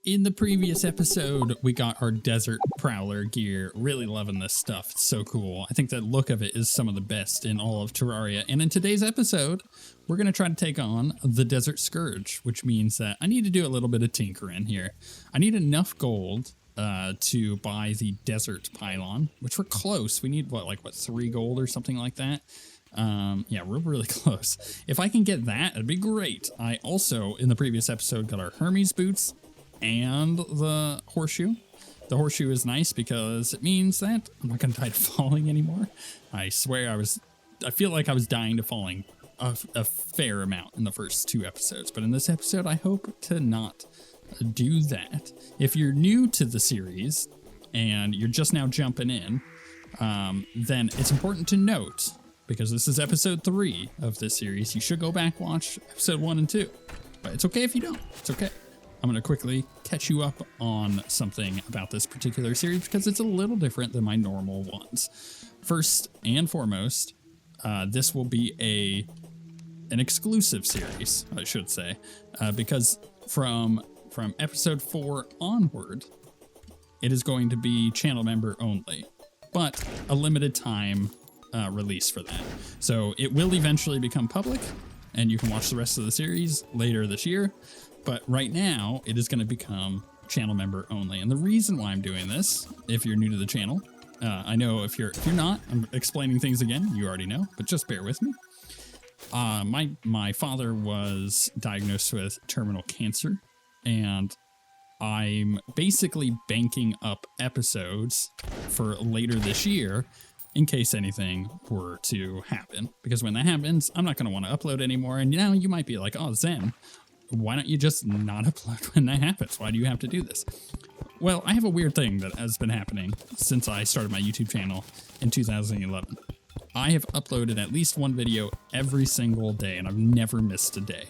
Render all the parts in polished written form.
In the previous episode, we got our Desert Prowler gear. Really loving this stuff. It's so cool. I think the look of it is some of the best in all of Terraria. And in today's episode, we're going to try to take on the Desert Scourge, which means that I need to do a little bit of tinkering here. I need enough gold to buy the Desert Pylon, which we're close. We need, what, 3 gold or something like that? Yeah, we're really close. If I can get that, it'd be great. I also, in the previous episode, got our Hermes boots and the horseshoe. The horseshoe is nice because it means that I'm not going to die to falling anymore. I swear I feel like I was dying to falling a fair amount in the first 2 episodes, but in this episode, I hope to not do that. If you're new to the series and you're just now jumping in, then it's important to note, because this is episode 3 of this series, you should go back, watch episode 1 and 2, but it's okay if you don't. It's okay. I'm going to quickly catch you up on something about this particular series because it's a little different than my normal ones. First and foremost, this will be an exclusive series, I should say, because from episode 4 onward, it is going to be channel member only, but a limited time release for that. So it will eventually become public, and you can watch the rest of the series later this year. But right now, it is going to become channel member only. And the reason why I'm doing this, if you're new to the channel, I know if you're not, I'm explaining things again, you already know, but just bear with me. My father was diagnosed with terminal cancer, and I'm basically banking up episodes for later this year in case anything were to happen. Because when that happens, I'm not going to want to upload anymore. And now you might be like, oh, Zen, why don't you just not upload when that happens? Why do you have to do this? Well, I have a weird thing that has been happening since I started my YouTube channel in 2011. I have uploaded at least 1 video every single day, and I've never missed a day.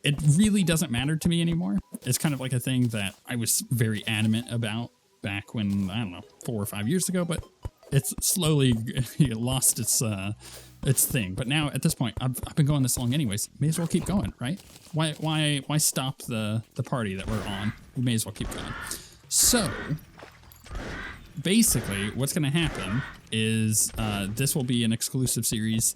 It really doesn't matter to me anymore. It's kind of like a thing that I was very adamant about back when, I don't know, 4 or 5 years ago, but it's slowly lost its thing. But now at this point, I've been going this long anyways. May as well keep going, right? Why stop the party that we're on? We may as well keep going. So basically, what's going to happen is this will be an exclusive series.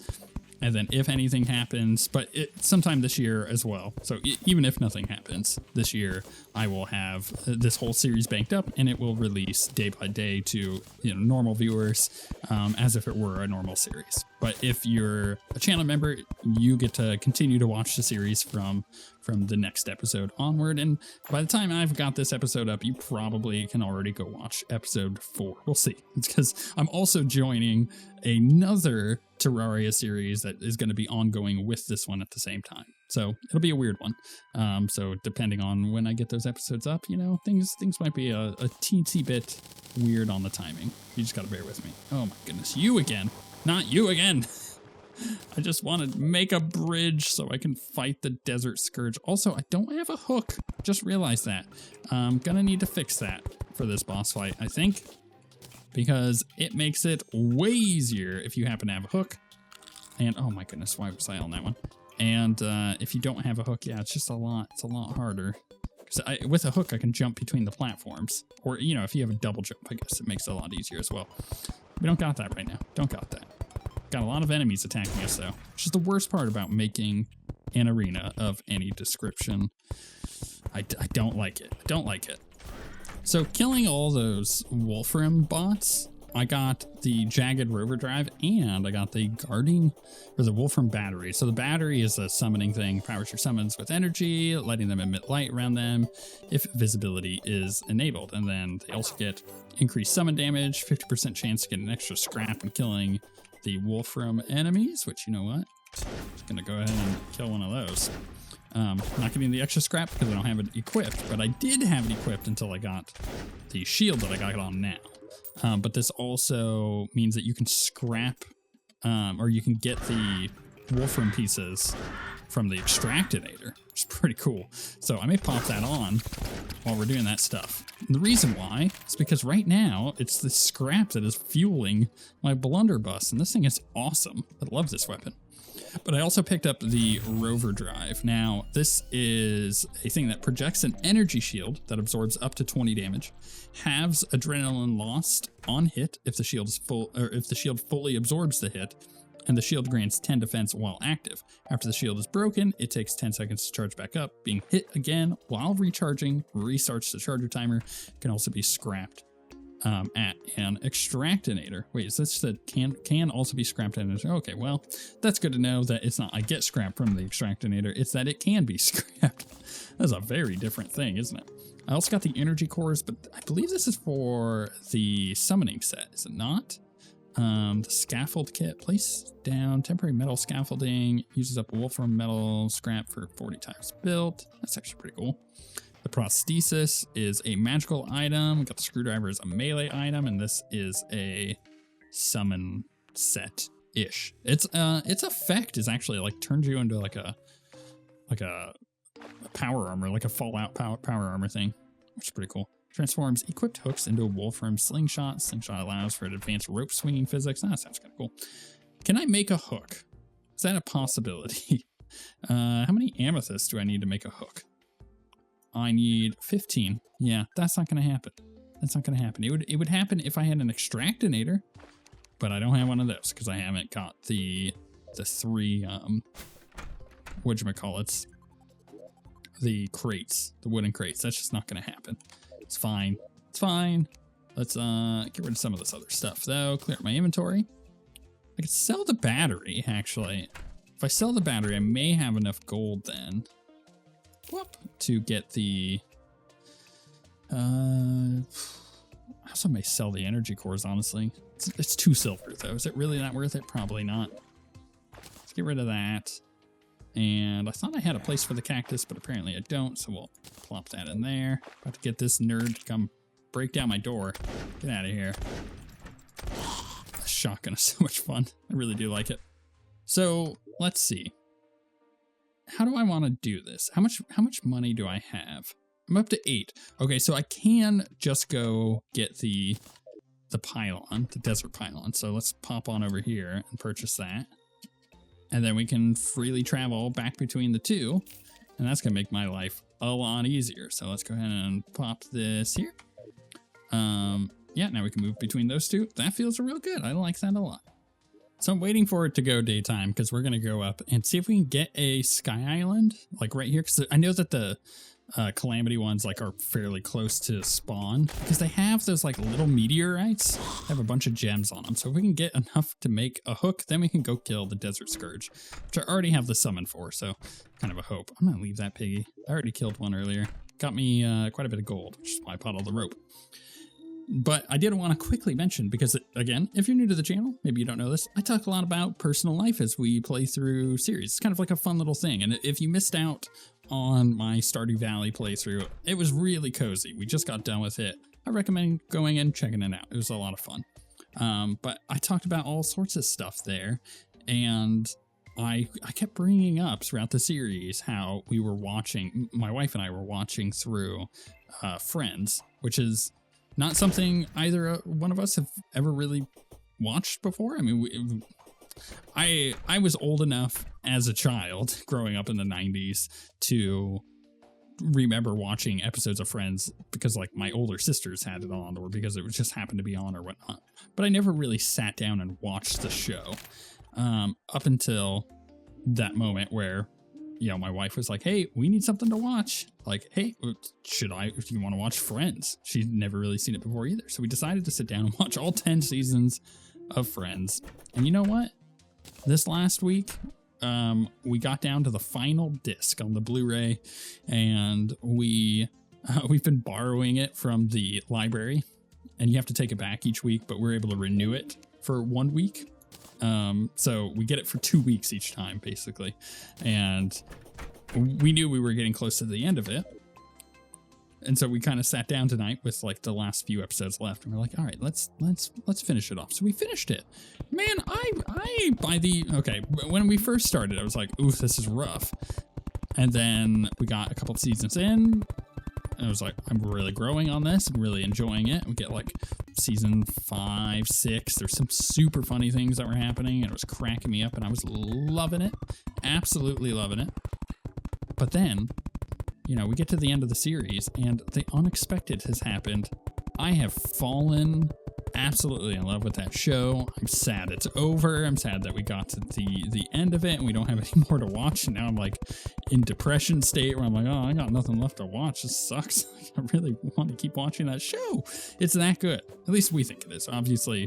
And then if anything happens, but sometime this year as well. So even if nothing happens this year, I will have this whole series banked up, and it will release day by day to normal viewers as if it were a normal series. But if you're a channel member, you get to continue to watch the series from the next episode onward. And by the time I've got this episode up, you probably can already go watch episode 4. We'll see. It's because I'm also joining another Terraria series that is going to be ongoing with this one at the same time. So it'll be a weird one. So depending on when I get those episodes up, things might be a teensy bit weird on the timing. You just got to bear with me. Oh my goodness. You again. Not you again. I just want to make a bridge so I can fight the Desert Scourge. Also, I don't have a hook. Just realized that. I'm gonna need to fix that for this boss fight, I think, because it makes it way easier if you happen to have a hook. And oh my goodness, why was I on that one? And if you don't have a hook, yeah, it's just a lot harder. Because with a hook, I can jump between the platforms. Or, if you have a double jump, I guess it makes it a lot easier as well. We don't got that right now. Don't got that. Got a lot of enemies attacking us, though, which is the worst part about making an arena of any description. I don't like it. I don't like it. So killing all those Wolfram bots, I got the Jagged Rover Drive, and I got the Guarding, or the Wolfram Battery. So the battery is a summoning thing, powers your summons with energy, letting them emit light around them if visibility is enabled. And then they also get increased summon damage, 50% chance to get an extra scrap when killing the Wolfram enemies, which, you know what? Just gonna go ahead and kill one of those. Not getting the extra scrap because I don't have it equipped, but I did have it equipped until I got the shield that I got on now. But this also means that you can scrap, or you can get the Wolfram pieces from the Extractinator, which is pretty cool. So I may pop that on while we're doing that stuff. And the reason why is because right now it's the scrap that is fueling my blunderbuss, and this thing is awesome. I love this weapon. But I also picked up the rover drive. Now, this is a thing that projects an energy shield that absorbs up to 20 damage, halves adrenaline lost on hit if the shield is full, or if the shield fully absorbs the hit, and the shield grants 10 defense while active. After the shield is broken, it takes 10 seconds to charge back up. Being hit again while recharging restarts the charger timer. It can also be scrapped at an extractinator. Wait, is this that can also be scrapped at an... Okay, well, that's good to know that it's not I get scrapped from the extractinator, it's that it can be scrapped. That's a very different thing, isn't it? I also got the energy cores, but I believe this is for the summoning set, is it not? The scaffold kit, place down temporary metal scaffolding, uses up wolfram metal scrap for 40 times built. That's actually pretty cool. The prosthesis is a magical item. We got the screwdriver as a melee item, and this is a summon set-ish. Its effect is actually like turns you into like a power armor, like a Fallout power armor thing, which is pretty cool. Transforms equipped hooks into a wolfram slingshot. Slingshot allows for advanced rope swinging physics. That sounds kind of cool. Can I make a hook? Is that a possibility? How many amethysts do I need to make a hook? I need 15. Yeah, that's not going to happen. That's not going to happen. It would happen if I had an extractinator, but I don't have one of those because I haven't got the three, whatchamacallits, the crates, the wooden crates. That's just not going to happen. It's fine. It's fine. Let's get rid of some of this other stuff, though. Clear up my inventory. I could sell the battery, actually. If I sell the battery, I may have enough gold then. Whoop, to get the... I also may sell the energy cores, honestly. It's 2 silver, though. Is it really not worth it? Probably not. Let's get rid of that. And I thought I had a place for the cactus, but apparently I don't, so we'll plop that in there. About to get this nerd to come break down my door. Get out of here. The shotgun is so much fun. I really do like it. So, let's see. How do I want to do this? How much money do I have? I'm up to 8. Okay, so I can just go get the pylon, the desert pylon. So let's pop on over here and purchase that. And then we can freely travel back between the two. And that's going to make my life a lot easier. So let's go ahead and pop this here. Yeah, now we can move between those two. That feels real good. I like that a lot. So I'm waiting for it to go daytime because we're going to go up and see if we can get a sky island, like right here. Because I know that the Calamity ones like are fairly close to spawn because they have those like little meteorites. They have a bunch of gems on them. So if we can get enough to make a hook, then we can go kill the Desert Scourge, which I already have the summon for. So kind of a hope. I'm going to leave that piggy. I already killed one earlier. Got me quite a bit of gold, which is why I bought all the rope. But I did want to quickly mention, because again, if you're new to the channel, maybe you don't know this, I talk a lot about personal life as we play through series. It's kind of like a fun little thing. And if you missed out on my Stardew Valley playthrough, it was really cozy. We just got done with it. I recommend going and checking it out. It was a lot of fun. But I talked about all sorts of stuff there. And I kept bringing up throughout the series how we were watching, my wife and I were watching through Friends, which is not something either one of us have ever really watched before. I mean, I was old enough as a child growing up in the 90s to remember watching episodes of Friends because like my older sisters had it on or because it just happened to be on or whatnot. But I never really sat down and watched the show up until that moment where, you know, my wife was like, hey, we need something to watch. Like, hey, do you want to watch Friends? She'd never really seen it before either. So we decided to sit down and watch all 10 seasons of Friends. And you know what? This last week, we got down to the final disc on the Blu-ray, and we've been borrowing it from the library, and you have to take it back each week, but we're able to renew it for 1 week. So we get it for 2 weeks each time, basically. And we knew we were getting close to the end of it. And so we kind of sat down tonight with like the last few episodes left, and we're like, all right, let's finish it off. So we finished it. Man, when we first started, I was like, ooh, this is rough. And then we got a couple of seasons in, And I was like, I'm really growing on this and really enjoying it. We get like season 5, 6. There's some super funny things that were happening, and it was cracking me up, and I was loving it. Absolutely loving it. But then, you know, we get to the end of the series, and the unexpected has happened. I have fallen absolutely in love with that show. I'm sad it's over. I'm sad that we got to the end of it and we don't have any more to watch. And now I'm like in depression state where I'm like, oh, I got nothing left to watch. This sucks. I really want to keep watching that show. It's that good. At least we think it is. Obviously,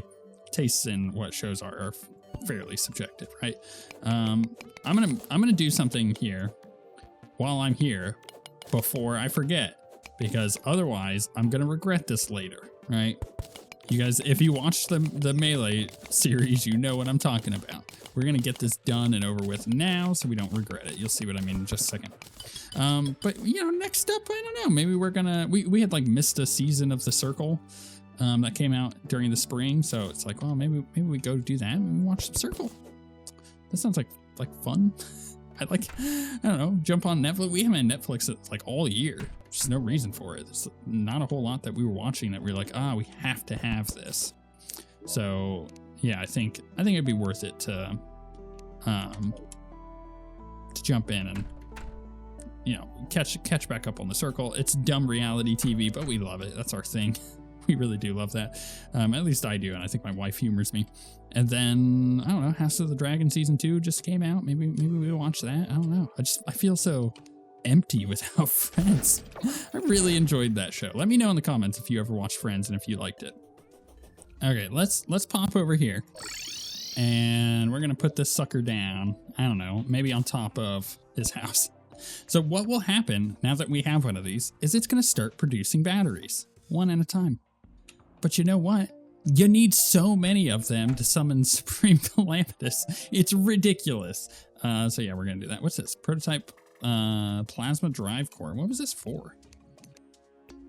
tastes in what shows are fairly subjective, right? I'm gonna do something here while I'm here before I forget, because otherwise I'm gonna regret this later, right? You guys, if you watch the Melee series, you know what I'm talking about. We're going to get this done and over with now so we don't regret it. You'll see what I mean in just a second. But, you know, next up, I don't know. Maybe we're going to... We had, like, missed a season of The Circle that came out during the spring. So it's like, well, maybe we go do that and we watch The Circle. That sounds like fun. I don't know, jump on Netflix. We haven't had Netflix like all year. There's no reason for it. There's not a whole lot that we were watching that we were like, we have to have this. So yeah, I think it'd be worth it to jump in and, you know, catch back up on The Circle. It's dumb reality TV, but we love it. That's our thing. We really do love that. At least I do, and I think my wife humors me. And then, I don't know, House of the Dragon Season 2 just came out. Maybe we'll watch that. I don't know. I feel so empty without Friends. I really enjoyed that show. Let me know in the comments if you ever watched Friends and if you liked it. Okay, let's pop over here. And we're going to put this sucker down. I don't know, maybe on top of his house. So what will happen now that we have one of these is it's going to start producing batteries, one at a time. But you know what? You need so many of them to summon Supreme Calamitous. It's ridiculous. So yeah, we're going to do that. What's this? Prototype Plasma Drive Core. What was this for?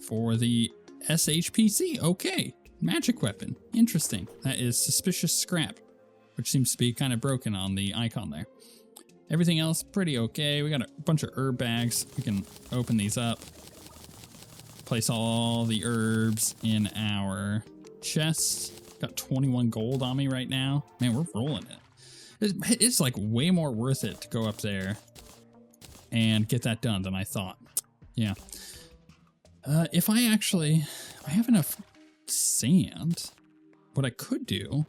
For the SHPC. Okay. Magic weapon. Interesting. That is suspicious scrap, which seems to be kind of broken on the icon there. Everything else, pretty okay. We got a bunch of herb bags. We can open these up. Place all the herbs in our chest. Got 21 gold on me right now. Man, we're rolling it. It's like way more worth it to go up there and get that done than I thought. Yeah. If I have enough sand, what I could do,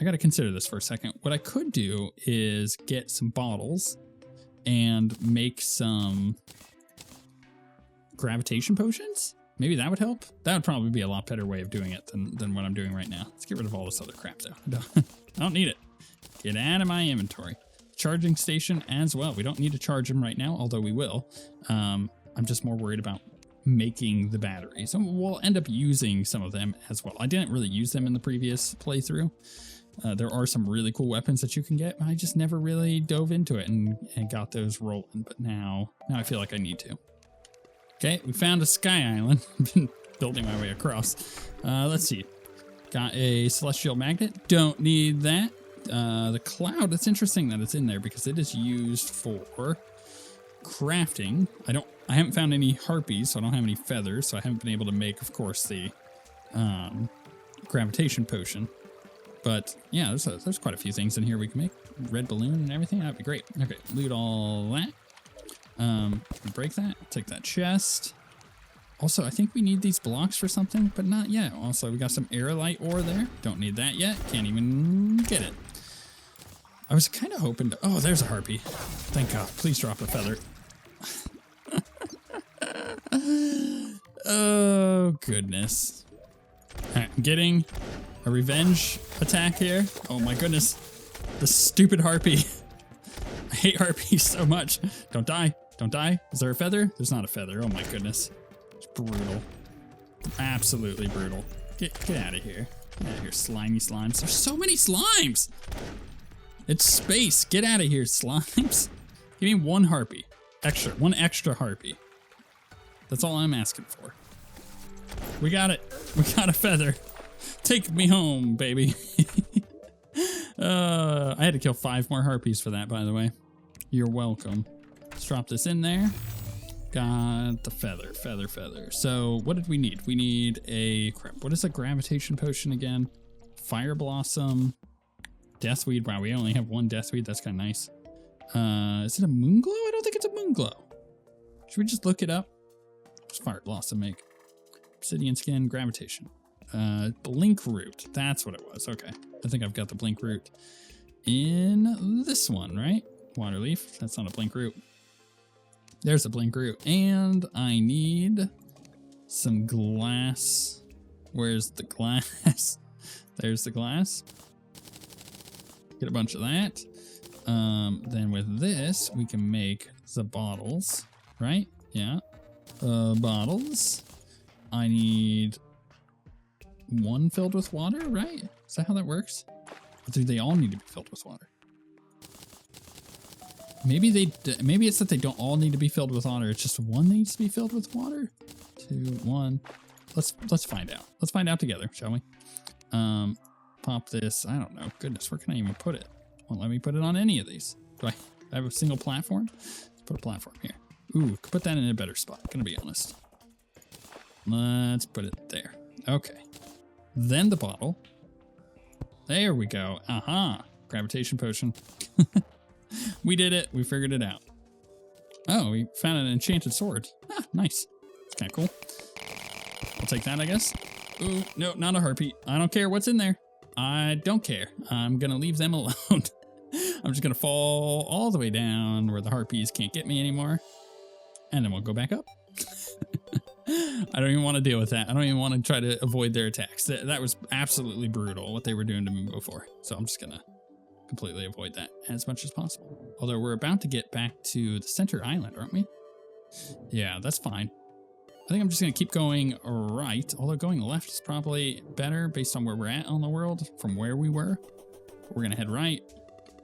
I got to consider this for a second. What I could do is get some bottles and make some gravitation potions. Maybe that would help. That would probably be a lot better way of doing it than what I'm doing right now. Let's get rid of all this other crap though. I don't need it. Get out of my inventory. Charging station as well. We don't need to charge them right now, although we will. I'm just more worried about making the batteries. And we'll end up using some of them as well. I didn't really use them in the previous playthrough. There are some really cool weapons that you can get, but I just never really dove into it and got those rolling. But now I feel like I need to. Okay, we found a sky island. I've been building my way across. Let's see. Got a celestial magnet. Don't need that. The cloud, it's interesting that it's in there because it is used for crafting. I haven't found any harpies, so I don't have any feathers, so I haven't been able to make, of course, the gravitation potion. But yeah, there's quite a few things in here we can make. Red balloon and everything, that'd be great. Okay, loot all that. Break that, take that chest. Also, I think we need these blocks for something, but not yet. Also, we got some aerolite ore there. Don't need that yet. Can't even get it. I was kind of hoping to... Oh, there's a harpy. Thank God. Please drop a feather. Oh, goodness. All right, I'm getting a revenge attack here. Oh, my goodness. The stupid harpy. I hate harpies so much. Don't die. Don't die. Is there a feather? There's not a feather. Oh, my goodness. It's brutal. Absolutely brutal. Get out of here. Get out of here, slimy slimes. There's so many slimes. It's space. Get out of here, slimes. Give me one harpy. One extra harpy. That's all I'm asking for. We got it. We got a feather. Take me home, baby. I had to kill 5 more harpies for that, by the way. You're welcome. Let's drop this in there. Got the feather. So what did we need? We need a crap. What is a gravitation potion again? Fire blossom, deathweed. Wow, we only have one deathweed. That's kind of nice. Is it a moon glow? I don't think it's a moon glow. Should we just look it up? What's fire blossom make? Obsidian skin, gravitation. Blink root. That's what it was. Okay. I think I've got the blink root in this one, right? Water leaf. That's not a blink root. There's a blink root. And I need some glass. Where's the glass? There's the glass. Get a bunch of that. Then with this, we can make the bottles, right? Yeah. Bottles. I need one filled with water, right? Is that how that works? Or do they all need to be filled with water? Maybe it's that they don't all need to be filled with water. It's just one needs to be filled with water. 2, 1. Let's find out. Let's find out together, shall we? Pop this. I don't know. Goodness, where can I even put it? Won't let me put it on any of these. Do I have a single platform? Let's put a platform here. Ooh, could put that in a better spot, gonna be honest. Let's put it there. Okay. Then the bottle. There we go. Aha. Gravitation potion. We did it. We figured it out. Oh, we found an enchanted sword. Ah, nice. It's kind of cool. I'll take that, I guess. Ooh, no, not a harpy. I don't care what's in there. I don't care. I'm going to leave them alone. I'm just going to fall all the way down where the harpies can't get me anymore. And then we'll go back up. I don't even want to deal with that. I don't even want to try to avoid their attacks. That was absolutely brutal, what they were doing to me before. So I'm just going to completely avoid that as much as possible. Although we're about to get back to the center island, aren't we? Yeah, that's fine. I think I'm just going to keep going right, although going left is probably better based on where we're at on the world from where we were. We're going to head right,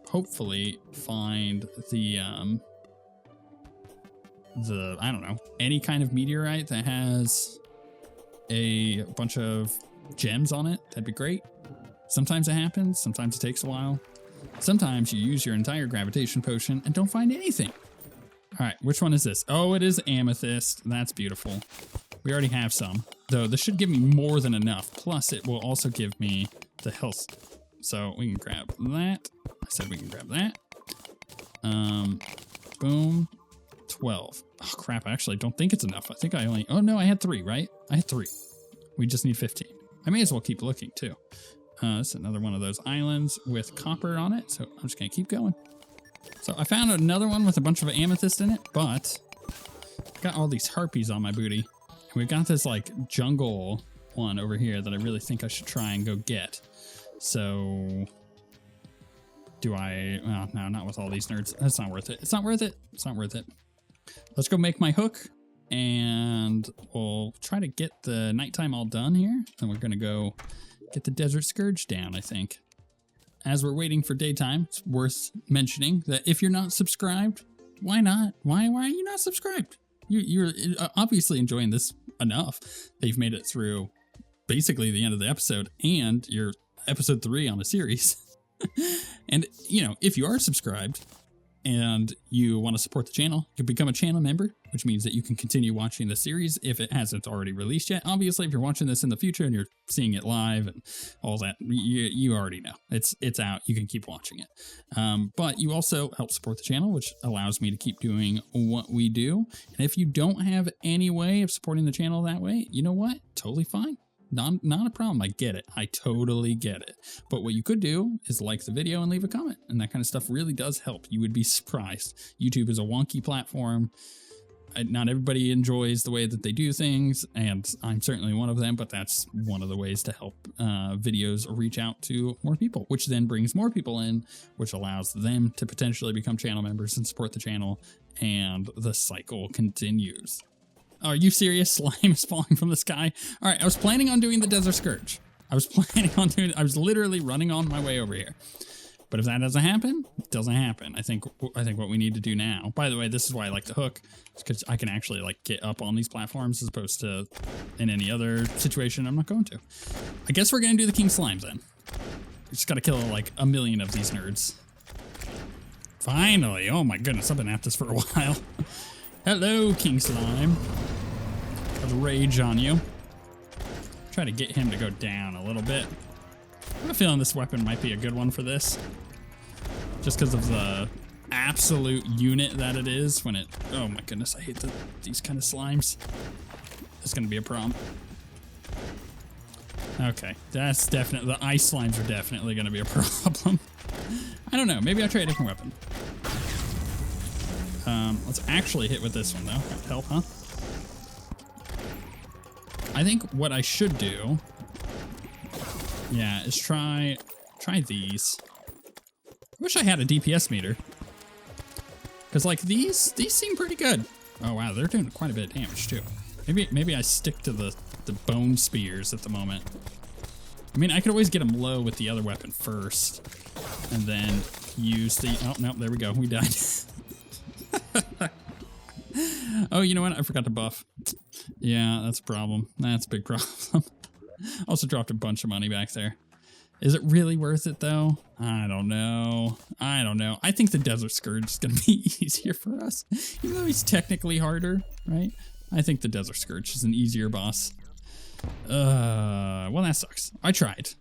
hopefully find the I don't know, any kind of meteorite that has a bunch of gems on it. That'd be great. Sometimes it happens, sometimes it takes a while. Sometimes you use your entire gravitation potion and don't find anything. All right, which one is this? Oh, it is amethyst. That's beautiful. We already have some, though this should give me more than enough. Plus, it will also give me the health. So we can grab that. I said we can grab that. Boom. 12. Oh, crap. I actually don't think it's enough. I think I only... Oh, no, I had 3, right? I had 3. We just need 15. I may as well keep looking, too. This is another one of those islands with copper on it, so I'm just going to keep going. So I found another one with a bunch of amethyst in it, but I've got all these harpies on my booty. And we've got this like jungle one over here that I really think I should try and go get. So do I? Well, no, not with all these nerds. That's not worth it. It's not worth it. It's not worth it. Let's go make my hook and we'll try to get the nighttime all done here. Then we're going to go get the Desert Scourge down, I think. As we're waiting for daytime, it's worth mentioning that if you're not subscribed, why not? Why are you not subscribed? You're obviously enjoying this enough that you've made it through basically the end of the episode and you're episode 3 on a series. And, you know, if you are subscribed and you want to support the channel, you can become a channel member, which means that you can continue watching the series if it hasn't already released yet. Obviously, if you're watching this in the future and you're seeing it live and all that, you already know. It's out. You can keep watching it. But you also help support the channel, which allows me to keep doing what we do. And if you don't have any way of supporting the channel that way, you know what? Totally fine. Not a problem. I get it. I totally get it. But what you could do is like the video and leave a comment. And that kind of stuff really does help. You would be surprised. YouTube is a wonky platform. Not everybody enjoys the way that they do things, and I'm certainly one of them, but that's one of the ways to help videos reach out to more people, which then brings more people in, which allows them to potentially become channel members and support the channel, and the cycle continues. Are you serious? Slime is falling from the sky? All right, I was planning on doing the Desert Scourge. I was literally running on my way over here. But if that doesn't happen, it doesn't happen. I think what we need to do now, by the way, this is why I like the hook, because I can actually like get up on these platforms as opposed to in any other situation I'm not going to. I guess we're going to do the King Slimes then. We just got to kill like a million of these nerds. Finally. Oh my goodness, I've been at this for a while. Hello, King Slime. Have rage on you. Try to get him to go down a little bit. I have a feeling this weapon might be a good one for this. Just because of the absolute unit that it is when it... Oh my goodness, I hate these kind of slimes. It's going to be a problem. Okay, that's definitely... The ice slimes are definitely going to be a problem. I don't know, maybe I'll try a different weapon. Let's actually hit with this one though. That'd help, huh? I think what I should do... Yeah, is try these. I wish I had a DPS meter. Because like these seem pretty good. Oh wow, they're doing quite a bit of damage too. Maybe I stick to the bone spears at the moment. I mean, I could always get them low with the other weapon first. And then use the... Oh, no, there we go. We died. Oh, you know what? I forgot to buff. Yeah, that's a problem. That's a big problem. Also dropped a bunch of money back there. Is it really worth it, though? I don't know. I think the Desert Scourge is going to be easier for us. Even though he's technically harder, right? I think the Desert Scourge is an easier boss. Well, that sucks. I tried.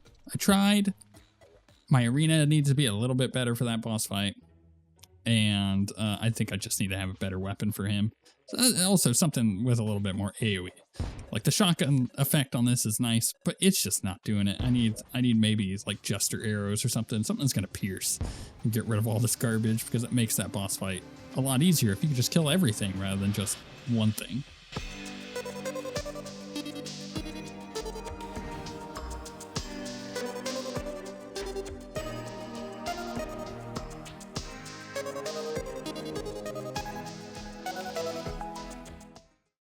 My arena needs to be a little bit better for that boss fight. And I think I just need to have a better weapon for him. Also, something with a little bit more AoE. Like the shotgun effect on this is nice, but it's just not doing it. I need maybe like Jester arrows or something. Something's gonna pierce and get rid of all this garbage because it makes that boss fight a lot easier if you can just kill everything rather than just one thing.